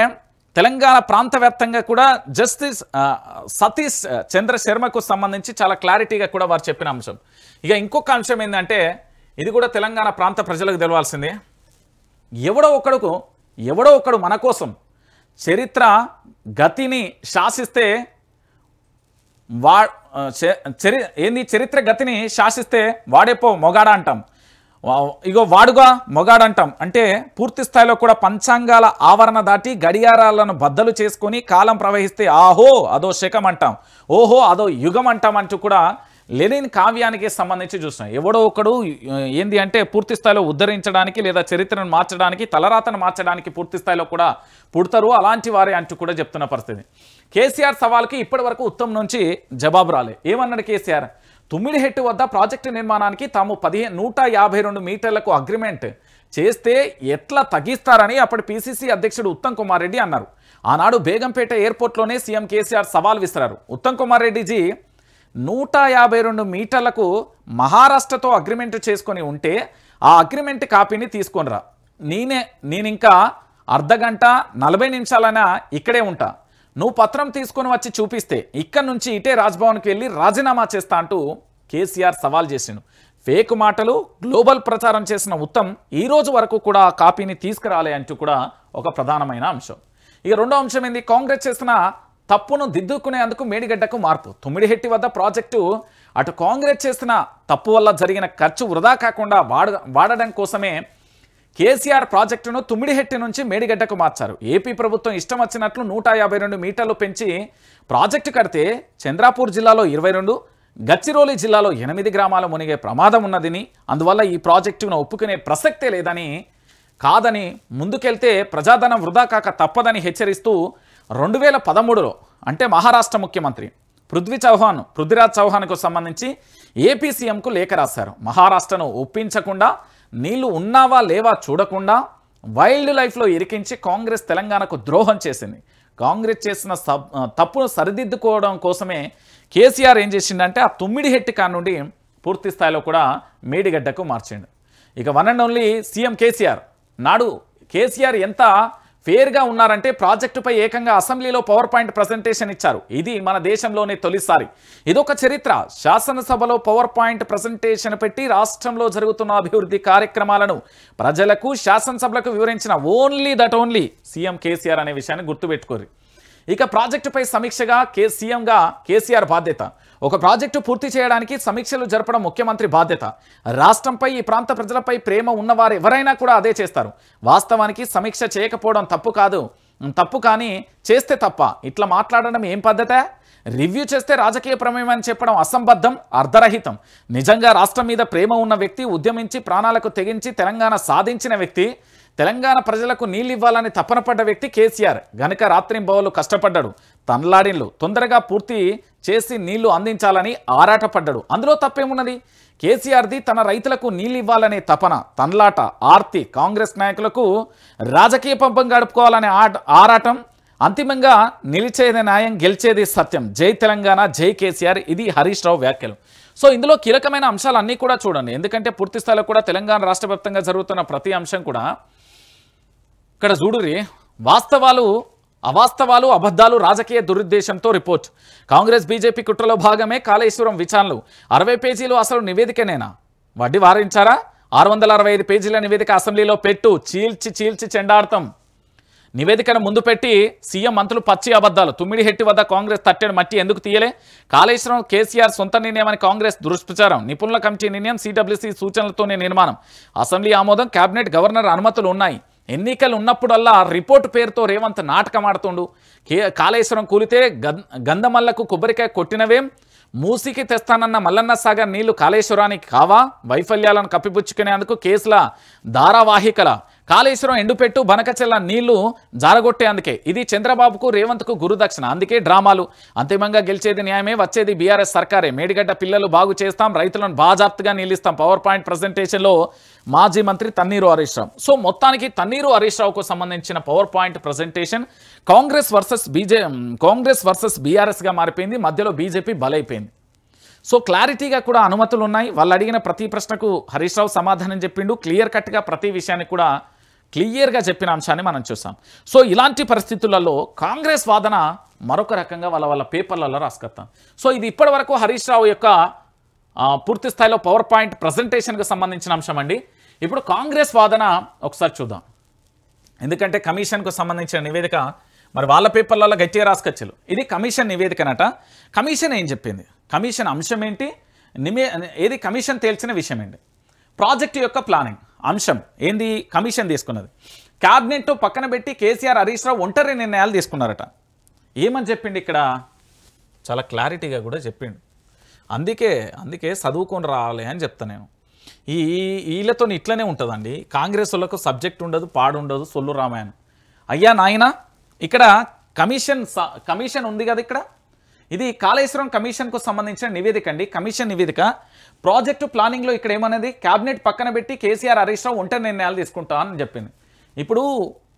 తెలంగాణ ప్రాంత వ్యాప్తంగా కూడా జస్టిస్ సతీష్ చంద్ర శర్మకు సంబంధించి చాలా క్లారిటీగా కూడా వారు చెప్పిన అంశం. ఇక ఇంకొక అంశం ఏంటంటే ఇది కూడా తెలంగాణ ప్రాంత ప్రజలకు తెలవాల్సిందే. ఎవడో ఒకడు మన కోసం చరిత్ర గతిని శాసిస్తే చరిత్ర గతిని శాసిస్తే వాడేపో మొగాడ అంటాం. ఇగో వాడుగా మొగాడంటాం. అంటే పూర్తి స్థాయిలో కూడా పంచాంగాల ఆవరణ దాటి గడియారాలను బద్దలు చేసుకొని కాలం ప్రవహిస్తే ఆహో అదో శకం అంటాం, ఓహో అదో యుగం అంటాం అంటూ కూడా లెనిన్ కావ్యానికి సంబంధించి చూస్తున్నాం. ఎవడో ఒకడు ఏంది అంటే పూర్తి స్థాయిలో ఉద్ధరించడానికి లేదా చరిత్రను మార్చడానికి, తలరాతను మార్చడానికి పూర్తి స్థాయిలో కూడా పుడతారు. అలాంటి వారే అంటూ కూడా చెప్తున్న పరిస్థితి. కేసీఆర్ సవాల్కి ఇప్పటి వరకు ఉత్తమ్ నుంచి జవాబు రాలే. ఏమన్నాడు కేసీఆర్? తుమ్మిడిహెట్టు వద్ద ప్రాజెక్టు నిర్మాణానికి తాము 152 మీటర్లకు అగ్రిమెంట్ చేస్తే ఎట్లా తగ్గిస్తారని అప్పటి పిసిసి అధ్యక్షుడు ఉత్తమ్ కుమార్ రెడ్డి అన్నారు. ఆనాడు బేగంపేట ఎయిర్పోర్ట్లోనే సీఎం కేసీఆర్ సవాల్ విసిరారు. ఉత్తమ్ కుమార్ రెడ్డిజీ 152 మీటర్లకు మహారాష్ట్రతో అగ్రిమెంట్ చేసుకొని ఉంటే ఆ అగ్రిమెంట్ కాపీని తీసుకొనిరా. నేనింకా అర్ధగంట 40 నిమిషాలైనా ఇక్కడే ఉంటా. నువ్వు పత్రం తీసుకొని వచ్చి చూపిస్తే ఇక్కడ నుంచి ఇటే రాజ్భవన్కి వెళ్ళి రాజీనామా చేస్తా అంటూ కేసీఆర్ సవాల్ చేసిండు. ఫేక్ మాటలు గ్లోబల్ ప్రచారం చేసిన ఉత్తమ్ ఈ రోజు వరకు కూడా ఆ కాపీని తీసుకురాలే అంటూ కూడా ఒక ప్రధానమైన అంశం. ఇక రెండో అంశం ఏంది? కాంగ్రెస్ చేసిన తప్పును దిద్దుకునేందుకు మేడిగడ్డకు మార్పు. తుమ్మిడిహెట్టి వద్ద ప్రాజెక్టు అటు కాంగ్రెస్ చేసిన తప్పు వల్ల జరిగిన ఖర్చు వృధా కాకుండా వాడడం కోసమే కేసీఆర్ ప్రాజెక్టును తుమ్మిడిహెట్టి నుంచి మేడిగడ్డకు మార్చారు. ఏపీ ప్రభుత్వం ఇష్టం వచ్చినట్లు 152 మీటర్లు పెంచి ప్రాజెక్టు కడితే చంద్రాపూర్ జిల్లాలో 22, గచ్చిరోలి జిల్లాలో 8 గ్రామాలు మునిగే ప్రమాదం ఉన్నదని, అందువల్ల ఈ ప్రాజెక్టును ఒప్పుకునే ప్రసక్తే లేదని, కాదని ముందుకెళ్తే ప్రజాధనం వృధా కాక తప్పదని హెచ్చరిస్తూ 2013లో అంటే మహారాష్ట్ర ముఖ్యమంత్రి పృథ్వీరాజ్ చౌహాన్కు సంబంధించి ఏపీ సీఎంకు లేఖ రాశారు. మహారాష్ట్రను ఒప్పించకుండా, నీళ్లు ఉన్నావా లేవా చూడకుండా వైల్డ్ లైఫ్లో ఇరికించి కాంగ్రెస్ తెలంగాణకు ద్రోహం చేసింది. కాంగ్రెస్ చేసిన తప్పును సరిదిద్దుకోవడం కోసమే కేసీఆర్ ఏం చేసిండంటే ఆ తుమ్మిడిహెట్టి కానుండి పూర్తి స్థాయిలో కూడా మేడిగడ్డకు మార్చిండు. ఇక one and only CM KCR నాడు కేసీఆర్ ఎంత ఫేర్గా ఉన్నారంటే ప్రాజెక్టుపై ఏకంగా అసెంబ్లీలో పవర్ పాయింట్ ప్రజెంటేషన్ ఇచ్చారు. ఇది మన దేశంలోనే తొలిసారి. ఇదొక చరిత్ర. శాసనసభలో పవర్ పాయింట్ ప్రజెంటేషన్ పెట్టి రాష్ట్రంలో జరుగుతున్న అభివృద్ధి కార్యక్రమాలను ప్రజలకు, శాసనసభలకు వివరించిన ఓన్లీ సీఎం కేసీఆర్ అనే విషయాన్ని గుర్తుపెట్టుకోరు. ఇక ప్రాజెక్టుపై సమీక్షగా సీఎంగా కేసీఆర్ బాధ్యత. ఒక ప్రాజెక్టు పూర్తి చేయడానికి సమీక్షలు జరపడం ముఖ్యమంత్రి బాధ్యత. రాష్ట్రంపై, ఈ ప్రాంత ప్రజలపై ప్రేమ ఉన్నవారు ఎవరైనా కూడా అదే చేస్తారు. వాస్తవానికి సమీక్ష చేయకపోవడం తప్పు కానీ చేస్తే తప్ప. ఇట్లా మాట్లాడడం ఏం పద్ధతే? రివ్యూ చేస్తే రాజకీయ ప్రమేయం అని చెప్పడం అసంబద్ధం, అర్ధరహితం. నిజంగా రాష్ట్రం మీద ప్రేమ ఉన్న వ్యక్తి, ఉద్యమించి ప్రాణాలకు తెగించి తెలంగాణ సాధించిన వ్యక్తి, తెలంగాణ ప్రజలకు నీళ్ళు ఇవ్వాలని తపన పడ్డ వ్యక్తి కేసీఆర్ గనుక రాత్రింబవళ్ళు కష్టపడ్డాడు, తన్లాడిన్లు తొందరగా పూర్తి చేసి నీళ్లు అందించాలని ఆరాటపడ్డాడు. అందులో తప్పేమున్నది? కేసీఆర్ది తన రైతులకు నీళ్ళు ఇవ్వాలనే తపన, తన్లాట, ఆర్తి. కాంగ్రెస్ నాయకులకు రాజకీయ పంపం గడుపుకోవాలనే ఆరాటం. అంతిమంగా నిలిచేది న్యాయం, గెలిచేది సత్యం. జై తెలంగాణ, జై కేసీఆర్. ఇది హరీష్ రావు వ్యాఖ్యలు. సో ఇందులో కీలకమైన అంశాలన్నీ కూడా చూడండి. ఎందుకంటే పూర్తి స్థాయిలో కూడా తెలంగాణ రాష్ట్ర వ్యాప్తంగా జరుగుతున్న ప్రతి అంశం కూడా ఇక్కడ చూడురి. వాస్తవాలు, అవాస్తవాలు, అబద్ధాలు, రాజకీయ దురుద్దేశంతో రిపోర్ట్. కాంగ్రెస్ బీజేపీ కుట్రలో భాగమే కాళేశ్వరం విచారణలు. 60 పేజీలు అసలు నివేదికనేనా? వడ్డీ వారించారా? 665 పేజీల నివేదిక అసెంబ్లీలో పెట్టు. చీల్చి చెండాడతాం. నివేదికను ముందు పెట్టి సీఎం మంత్రులు పచ్చి అబద్ధాలు. తుమ్మిడిహెట్టి వద్ద కాంగ్రెస్ తట్టెడు మట్టి ఎందుకు తీయలే? కాళేశ్వరం కేసీఆర్ సొంత నిర్ణయమని కాంగ్రెస్ దుష్ప్రచారం. నిపుణుల కమిటీ నిర్ణయం, సిడబ్ల్యూసీ సూచనలతోనే నిర్మాణం. అసెంబ్లీ ఆమోదం, కేబినెట్, గవర్నర్ అనుమతులు ఉన్నాయి. ఎన్నికలు ఉన్నప్పుడల్లా రిపోర్టు పేరుతో రేవంత్ నాటకం ఆడుతుండు. కాళేశ్వరం కూలితే గంధమల్లకు కొబ్బరికాయ కొట్టినవేం? మూసికి తెస్తానన్న మల్లన్న సాగర్ నీళ్లు కాళేశ్వరానికి కావా? వైఫల్యాలను కప్పిపుచ్చుకునేందుకు కేసుల ధారావాహికల. కాళేశ్వరం ఎండుపెట్టు, బనకచెల్ల నీళ్లు జారగొట్టేందుకే. ఇది చంద్రబాబుకు, రేవంత్కు గురుదక్షిణ. అందుకే డ్రామాలు. అంతిమంగా గెలిచేది న్యాయమే, వచ్చేది బీఆర్ఎస్ సర్కారే. మేడిగడ్డ పిల్లలు బాగు చేస్తాం, రైతులను బాజాప్తుగా నిలుస్తాం. పవర్ పాయింట్ ప్రజెంటేషన్లో మాజీ మంత్రి తన్నీరు హరీష్ రావు. సో మొత్తానికి తన్నీరు హరీష్ రావుకు సంబంధించిన power point presentation Congress versus బీఆర్ఎస్గా మారిపోయింది. మధ్యలో బీజేపీ బలైపోయింది. సో క్లారిటీగా కూడా అనుమతులు ఉన్నాయి. వాళ్ళు అడిగిన ప్రతి ప్రశ్నకు హరీష్ రావు సమాధానం చెప్పిండు. క్లియర్ కట్గా ప్రతి విషయాన్ని కూడా క్లియర్గా చెప్పిన అంశాన్ని మనం చూసాం. సో ఇలాంటి పరిస్థితులలో కాంగ్రెస్ వాదన మరొక రకంగా వాళ్ళ పేపర్లలో రాసుకొస్తాం. సో ఇది ఇప్పటి వరకు హరీష్ రావు యొక్క పూర్తి స్థాయిలో పవర్ పాయింట్ ప్రజెంటేషన్కి సంబంధించిన అంశం అండి. ఇప్పుడు కాంగ్రెస్ వాదన ఒకసారి చూద్దాం. ఎందుకంటే కమిషన్కు సంబంధించిన నివేదిక మరి వాళ్ళ పేపర్లలో గట్టిగా రాసుకొచ్చారు. ఇది కమిషన్ నివేదికనట. కమిషన్ ఏం చెప్పింది? కమిషన్ అంశం ఏంటి? ఏది కమిషన్ తేల్చిన విషయం ఏంటి? ప్రాజెక్టు యొక్క ప్లానింగ్ అంశం ఏంది? కమిషన్ తీసుకున్నది. క్యాబినెట్ పక్కన పెట్టి కేసీఆర్, హరీష్ రావు ఒంటరి నిర్ణయాలు తీసుకున్నారట. ఏమని చెప్పిండు ఇక్కడ? చాలా క్లారిటీగా కూడా చెప్పిండు. అందుకే చదువుకొని రావాలి అని చెప్తా నేను. వీళ్ళతో ఇట్లనే ఉంటుందండి. కాంగ్రెస్ వాళ్ళకు సబ్జెక్ట్ ఉండదు, పాడుండదు, సొల్లు రామాయణం. అయ్యా నాయన, ఇక్కడ కమిషన్ ఉంది కదా. ఇక్కడ ఇది కాళేశ్వరం కమిషన్కు సంబంధించిన నివేదిక అండి. కమిషన్ నివేదిక ప్రాజెక్టు ప్లానింగ్లో ఇక్కడ ఏమనేది? క్యాబినెట్ పక్కన పెట్టి కేసీఆర్, హరీష్ రావు ఒంటరి నిర్ణయాలు తీసుకుంటా అని చెప్పింది. ఇప్పుడు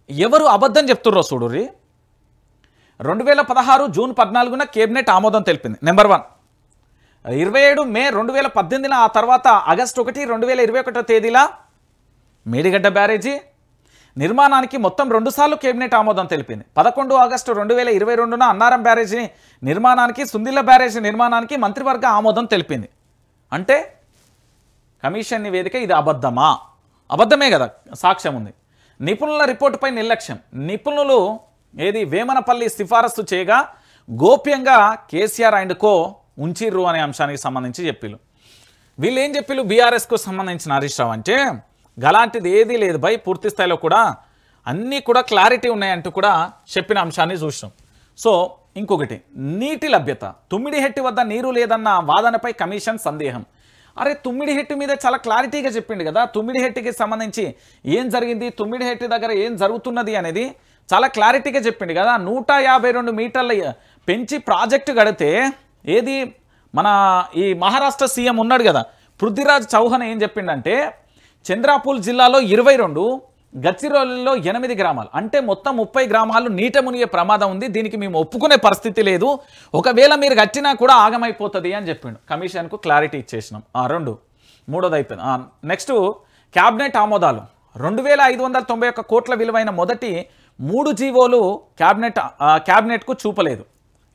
ఎవరు అబద్ధం చెప్తుర్రో చూడుర్రి. 2016 జూన్ 14న కేబినెట్ ఆమోదం తెలిపింది. నెంబర్ 1. 27 మే 2018 ఆ తర్వాత ఆగస్టు 1, 2021 తేదీల మేడిగడ్డ బ్యారేజీ నిర్మాణానికి మొత్తం 2 సార్లు కేబినెట్ ఆమోదం తెలిపింది. 11 ఆగస్టు 2022న అన్నారం బ్యారేజీ నిర్మాణానికి, సుందిల్ల బ్యారేజీ నిర్మాణానికి మంత్రివర్గ ఆమోదం తెలిపింది. అంటే కమిషన్ నివేదిక ఇది అబద్ధమా? అబద్ధమే కదా, సాక్ష్యం ఉంది. నిపుణుల రిపోర్టుపై నిర్లక్ష్యం. నిపుణులు వేమనపల్లి సిఫారసు చేయగా గోప్యంగా కేసీఆర్ అండ్ కో ఉంచిర్రు అనే అంశానికి సంబంధించి చెప్పిళ్ళు. వీళ్ళు ఏం చెప్పిళ్ళు? బీఆర్ఎస్కు సంబంధించిన హరీష్ రావు అంటే గలాంటిది ఏదీ లేదు బై, పూర్తి స్థాయిలో కూడా అన్నీ కూడా క్లారిటీ ఉన్నాయంటూ కూడా చెప్పిన అంశాన్ని చూసినాం. సో ఇంకొకటి, నీటి లభ్యత. తుమ్మిడిహెట్టి వద్ద నీరు లేదన్న వాదనపై కమిషన్ సందేహం. అరే తుమ్మిడిహెట్టి మీద చాలా క్లారిటీగా చెప్పిండు కదా, తుమ్మిడిహెట్టికి సంబంధించి ఏం జరిగింది, తుమ్మిడిహెట్టి దగ్గర ఏం జరుగుతున్నది అనేది చాలా క్లారిటీగా చెప్పిండు కదా. 152 మీటర్ల పెంచి ప్రాజెక్టు గడితే ఏది మన ఈ మహారాష్ట్ర సీఎం ఉన్నాడు కదా పృథ్వీరాజ్ చౌహాన్ ఏం చెప్పిండంటే, చంద్రాపూర్ జిల్లాలో 22, గచ్చిరోలిలో 8 గ్రామాలు, అంటే మొత్తం 30 గ్రామాలు నీట మునిగే ప్రమాదం ఉంది, దీనికి మేము ఒప్పుకునే పరిస్థితి లేదు, ఒకవేళ మీరు కట్టినా కూడా ఆగమైపోతుంది అని చెప్పిండు. కమిషన్కు క్లారిటీ ఇచ్చేసినాం. 2 మూడోది అయిపోయింది. Next cabinet ఆమోదాలు. 2591 కోట్ల విలువైన మొదటి 3 జీవోలు క్యాబినెట్కు చూపలేదు.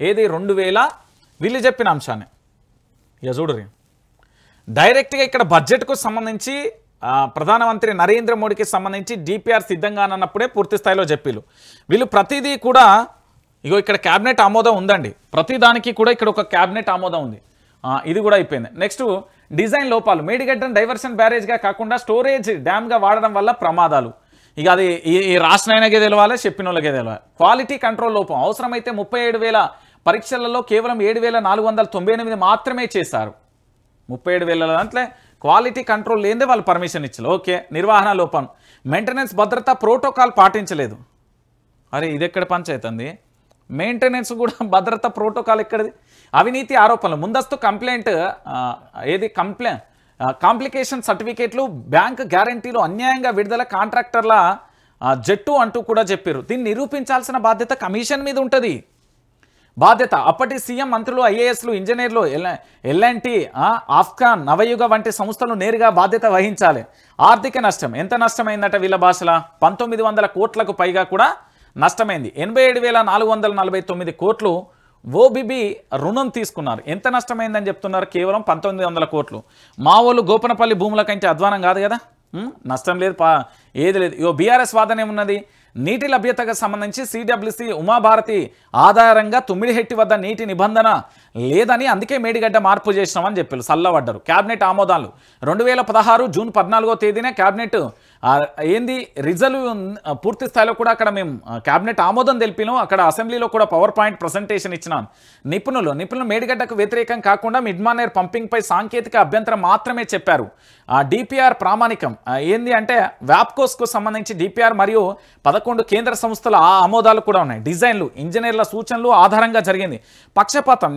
ఏది 2000 వీళ్ళు చెప్పిన అంశాన్ని ఇక చూడరు. డైరెక్ట్గా ఇక్కడ బడ్జెట్కు సంబంధించి ప్రధానమంత్రి నరేంద్ర మోడీకి సంబంధించి డిపిఆర్ సిద్ధంగా అన్నప్పుడే పూర్తి స్థాయిలో చెప్పిలు. వీళ్ళు ప్రతిదీ కూడా ఇగో ఇక్కడ క్యాబినెట్ ఆమోదం ఉందండి, ప్రతిదానికి కూడా ఇక్కడ ఒక క్యాబినెట్ ఆమోదం ఉంది. ఇది కూడా అయిపోయింది. నెక్స్ట్ డిజైన్ లోపాలు. మేడిగడ్డను డైవర్షన్ బ్యారేజ్గా కాకుండా స్టోరేజ్ డ్యామ్గా వాడడం వల్ల ప్రమాదాలు. ఇక అది ఈ రాష్ట్రానికే తెలవాలి, చెప్పిన వాళ్ళకే తెలవాలి. క్వాలిటీ కంట్రోల్ లోపం. అవసరమైతే 37,000 పరీక్షలలో కేవలం 7,498 మాత్రమే చేశారు. 37,000 దాంట్లో క్వాలిటీ కంట్రోల్ లేదే వాళ్ళు పర్మిషన్ ఇచ్చారు. ఓకే. నిర్వహణ లోపం. మెయింటెనెన్స్ భద్రతా ప్రోటోకాల్ పాటించలేదు. అరే ఇది ఎక్కడ పంచాయతీ, మెయింటెనెన్స్ కూడా భద్రతా ప్రోటోకాల్ ఎక్కడిది? అవినీతి ఆరోపణలు. ముందస్తు కంప్లైంట్ ఏది కాంప్లికేషన్ సర్టిఫికేట్లు, బ్యాంక్ గ్యారంటీలు అన్యాయంగా విడుదల, కాంట్రాక్టర్ల జట్టు అంటూ కూడా చెప్పారు. దీన్ని నిరూపించాల్సిన బాధ్యత కమిషన్ మీద ఉంటుంది. బాధ్యత అప్పటి సీఎం, మంత్రులు, ఐఏఎస్లు, ఇంజనీర్లు, ఎల్ఎన్టీ, ఆఫ్ఘాన్, నవయుగ వంటి సంస్థలు నేరుగా బాధ్యత వహించాలి. ఆర్థిక నష్టం ఎంత నష్టమైందట వీళ్ళ భాషల? 1900 కోట్లకు పైగా కూడా నష్టమైంది. 87,449 కోట్లు ఓబీబీ రుణం తీసుకున్నారు. ఎంత నష్టమైందని చెప్తున్నారు? కేవలం 1900 కోట్లు. మావోలు గోపనపల్లి భూముల కంటే అధ్వానం కాదు కదా, నష్టం లేదు, ఏది లేదు. ఇగో బీఆర్ఎస్ వాదన ఏమున్నది? నీటి లభ్యతకు సంబంధించి సిడబ్ల్యూసి ఉమాభారతి ఆధారంగా తుమ్మిడిహెట్టి వద్ద నీటి నిబంధన లేదని, అందుకే మేడిగడ్డ మార్పు చేసినామని చెప్పారు, చల్లబడ్డారు. క్యాబినెట్ ఆమోదాలు. 2016 జూన్ 14వ తేదీన క్యాబినెట్ ఏంది రిజల్వ్ పూర్తి స్థాయిలో కూడా అక్కడ మేము క్యాబినెట్ ఆమోదం తెలిపినాం. అక్కడ అసెంబ్లీలో కూడా పవర్ పాయింట్ ప్రజెంటేషన్ ఇచ్చినాను. నిపుణులు మేడిగడ్డకు వ్యతిరేకం కాకుండా మిడ్మానేర్ పంపింగ్పై సాంకేతిక అభ్యంతరం మాత్రమే చెప్పారు. డిపిఆర్ ప్రామాణికం ఏంది అంటే వ్యాప్కోస్కు సంబంధించి డిపిఆర్ మరియు 11 కేంద్ర సంస్థల ఆమోదాలు కూడా ఉన్నాయి. డిజైన్లు, ఇంజనీర్ల సూచనలు ఆధారంగా జరిగింది. పక్షపాతం.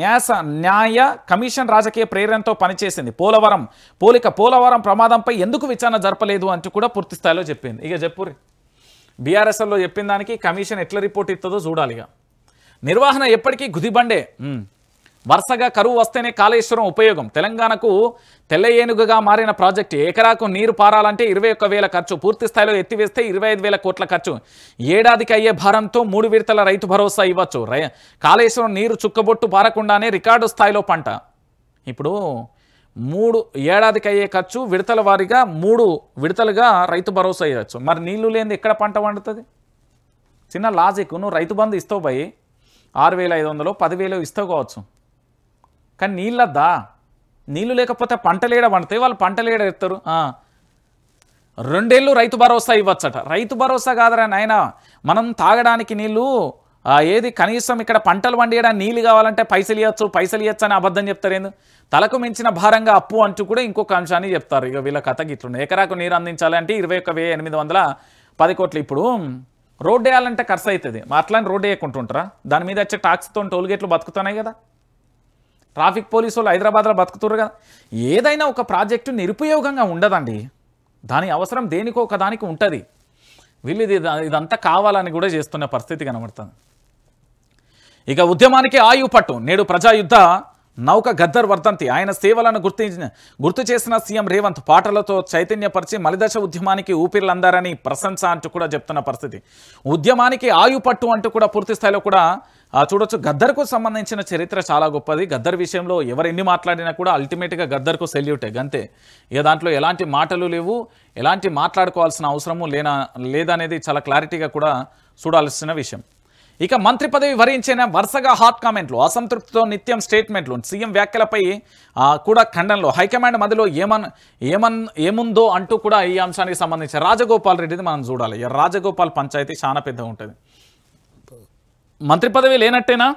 న్యాయ కమిషన్ రాజకీయ ప్రేరణతో పనిచేసింది. పోలవరం ప్రమాదంపై ఎందుకు విచారణ జరపలేదు అంటూ కూడా పూర్తి స్థాయిలో చెప్పింది. ఇక చెప్పుర్రి, బీఆర్ఎస్ఎల్లో చెప్పిన దానికి కమిషన్ ఎట్లా రిపోర్ట్ ఇస్తుందో చూడాలి. ఇక నిర్వహణ ఎప్పటికీ గుదిబండే. వరుసగా కరువు వస్తేనే కాళేశ్వరం ఉపయోగం. తెలంగాణకు తెల్ల ఏనుగుగా మారిన ప్రాజెక్టు. ఎకరాకు నీరు పారాలంటే 21,000 ఖర్చు. పూర్తి స్థాయిలో ఎత్తివేస్తే 25,000 కోట్ల ఖర్చు. ఏడాదికి అయ్యే భారంతో 3 విడతల రైతు భరోసా ఇవ్వచ్చు. కాళేశ్వరం నీరు చుక్కబొట్టు పారకుండానే రికార్డు స్థాయిలో పంట. ఇప్పుడు 3 ఏడాదికి అయ్యే ఖర్చు, విడతల వారీగా 3 విడతలుగా రైతు భరోసా ఇవ్వచ్చు. మరి నీళ్లు లేని ఎక్కడ పంట పండుతుంది? చిన్న లాజిక్. నువ్వు రైతు బంధు ఇస్తావు పోయి 6,500 10,000 ఇస్తావు కావచ్చు, కానీ నీళ్ళద్దా? నీళ్ళు లేకపోతే పంటలేడ పండుతాయి, వాళ్ళు పంటలేడ ఎత్తారు. 2 ఏళ్ళు రైతు భరోసా ఇవ్వచ్చట. రైతు భరోసా కాదరా నాయన, మనం తాగడానికి నీళ్ళు ఏది కనీసం ఇక్కడ పంటలు పండియడానికి నీళ్ళు కావాలంటే పైసలు ఇవ్వచ్చు అని అబద్ధం చెప్తారు. ఏంది తలకు మించిన భారంగా అప్పు అంటూ కూడా ఇంకొక అంశాన్ని చెప్తారు. ఇక వీళ్ళ కథ గిట్లుండే. ఎకరాకు నీరు అందించాలి అంటే 21,810 కోట్లు. ఇప్పుడు రోడ్డు వేయాలంటే ఖర్చు అవుతుంది, అట్లానే రోడ్డు వేయకుంటుంటారా? దాని మీద వచ్చే టాక్స్తో టోల్గేట్లు బతుకుతున్నాయి కదా, ట్రాఫిక్ పోలీసు వాళ్ళు హైదరాబాద్లో బతుకుతున్నారు కదా. ఏదైనా ఒక ప్రాజెక్టు నిరుపయోగంగా ఉండదండి, దాని అవసరం దేనికో ఒక దానికి ఉంటుంది. వీళ్ళు ఇదంతా కావాలని కూడా చేస్తున్న పరిస్థితి కనబడుతుంది. ఇక ఉద్యమానికి ఆయువు పట్టు. నేడు ప్రజాయుద్ధ నౌక గద్దర్ వర్ధంతి. ఆయన సేవలను గుర్తు చేసిన సీఎం రేవంత్ పాటలతో చైతన్యపరిచి మలిదశ ఉద్యమానికి ఊపిరిలందారని ప్రశంస అంటూ కూడా చెప్తున్న పరిస్థితి. ఉద్యమానికి ఆయువు పట్టు అంటూ కూడా పూర్తి స్థాయిలో కూడా చూడొచ్చు. గద్దర్కు సంబంధించిన చరిత్ర చాలా గొప్పది. గద్దర్ విషయంలో ఎవరెన్ని మాట్లాడినా కూడా అల్టిమేట్గా గద్దర్కు సెల్యూటే, గంతే. ఇక దాంట్లో ఎలాంటి మాటలు లేవు, ఎలాంటి మాట్లాడుకోవాల్సిన అవసరము లేదనేది చాలా క్లారిటీగా కూడా చూడాల్సిన విషయం. ఇక మంత్రి పదవి వరించిన వరుసగా హాట్ కామెంట్లు, అసంతృప్తితో నిత్యం స్టేట్మెంట్లు, సీఎం వ్యాఖ్యలపై కూడా ఖండనలు, హైకమాండ్ మధ్యలో ఏముందో అంటూ కూడా ఈ అంశానికి సంబంధించి రాజగోపాల్ రెడ్డిది మనం చూడాలి. రాజగోపాల్ పంచాయతీ చాలా పెద్దగా ఉంటుంది. మంత్రి పదవి లేనట్టేనా?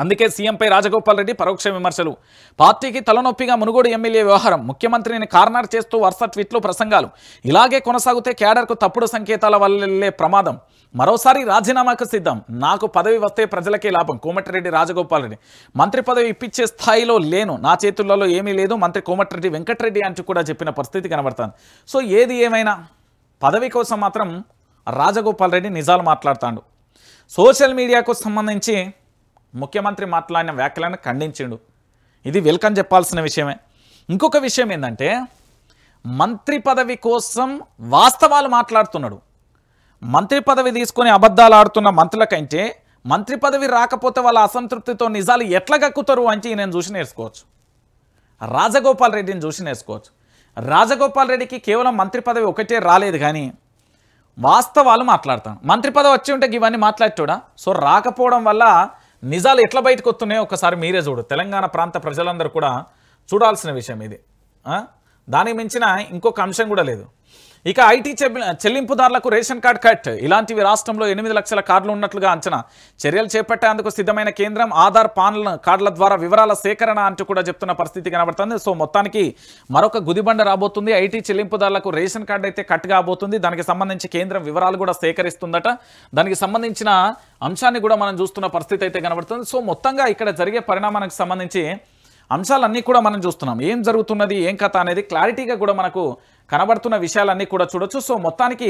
అందుకే సీఎంపై రాజగోపాల్ రెడ్డి పరోక్ష విమర్శలు. పార్టీకి తలనొప్పిగా మునుగోడు ఎమ్మెల్యే వ్యవహారం, ముఖ్యమంత్రిని కార్నర్ చేస్తూ వరుస ట్వీట్లు, ప్రసంగాలు. ఇలాగే కొనసాగితే క్యాడర్కు తప్పుడు సంకేతాల వల్లే ప్రమాదం. మరోసారి రాజీనామాకు సిద్ధం, నాకు పదవి వస్తే ప్రజలకే లాభం. కోమటిరెడ్డి రాజగోపాల్ రెడ్డి. మంత్రి పదవి ఇప్పించే స్థాయిలో లేను, నా చేతుల్లో ఏమీ లేదు, మంత్రి కోమటిరెడ్డి వెంకటరెడ్డి అంటూ కూడా చెప్పిన పరిస్థితి కనబడుతుంది. సో ఏది ఏమైనా పదవి కోసం మాత్రం రాజగోపాల్ రెడ్డి నిజాలు మాట్లాడుతాడు. సోషల్ మీడియాకు సంబంధించి ముఖ్యమంత్రి మాట్లాడిన వ్యాఖ్యలను ఖండించిండు. ఇది వెల్కమ్ చెప్పాల్సిన విషయమే. ఇంకొక విషయం ఏంటంటే మంత్రి పదవి కోసం వాస్తవాలు మాట్లాడుతున్నాడు. మంత్రి పదవి తీసుకొని అబద్ధాలు ఆడుతున్న మంత్రుల కంటే మంత్రి పదవి రాకపోతే వాళ్ళ అసంతృప్తితో నిజాలు ఎట్లా గక్కుతారు అంటే నేను చూసి నేర్చుకోవచ్చు. రాజగోపాల్ రెడ్డిని చూసి నేర్చుకోవచ్చు. రాజగోపాల్ రెడ్డికి కేవలం మంత్రి పదవి ఒకటే రాలేదు, కానీ వాస్తవాలు మాట్లాడతాను. మంత్రి పదవి వచ్చి ఉంటే ఇవన్నీ మాట్లాడేటోడా? సో రాకపోవడం వల్ల నిజాలు ఎట్లా బయటకు వస్తున్నాయో ఒకసారి మీరే చూడు. తెలంగాణ ప్రాంత ప్రజలందరూ కూడా చూడాల్సిన విషయం ఇది. దానికి మించిన ఇంకొక అంశం కూడా లేదు. ఇక ఐటీ చెల్లింపుదారులకు రేషన్ కార్డ్ కట్, ఇలాంటివి రాష్ట్రంలో 8 లక్షల కార్డులు ఉన్నట్లుగా అంచనా. చర్యలు చేపట్టేందుకు సిద్ధమైన కేంద్రం, ఆధార్ పాన్ కార్డుల ద్వారా వివరాల సేకరణ అంటూ కూడా చెప్తున్న పరిస్థితి కనబడుతుంది. సో మొత్తానికి మరొక గుదిబండ రాబోతుంది. ఐటీ చెల్లింపుదారులకు రేషన్ కార్డు అయితే కట్ కాబోతుంది. దానికి సంబంధించి కేంద్రం వివరాలు కూడా సేకరిస్తుందట. దానికి సంబంధించిన అంశాన్ని కూడా మనం చూస్తున్న పరిస్థితి అయితే కనబడుతుంది. సో మొత్తంగా ఇక్కడ జరిగే పరిణామానికి సంబంధించి అంశాలన్నీ కూడా మనం చూస్తున్నాం. ఏం జరుగుతున్నది, ఏం కథ అనేది క్లారిటీగా కూడా మనకు కనబడుతున్న విషయాలన్నీ కూడా చూడొచ్చు. సో మొత్తానికి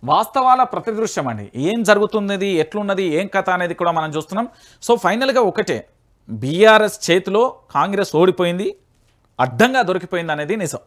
వాస్తవాల ప్రతిదృశ్యం అండి. ఏం జరుగుతున్నది, ఎట్లున్నది, ఏం కథ అనేది కూడా మనం చూస్తున్నాం. సో ఫైనల్గా ఒకటే, బీఆర్ఎస్ చేతిలో కాంగ్రెస్ ఓడిపోయింది, అడ్డంగా దొరికిపోయింది అనేది నిజం.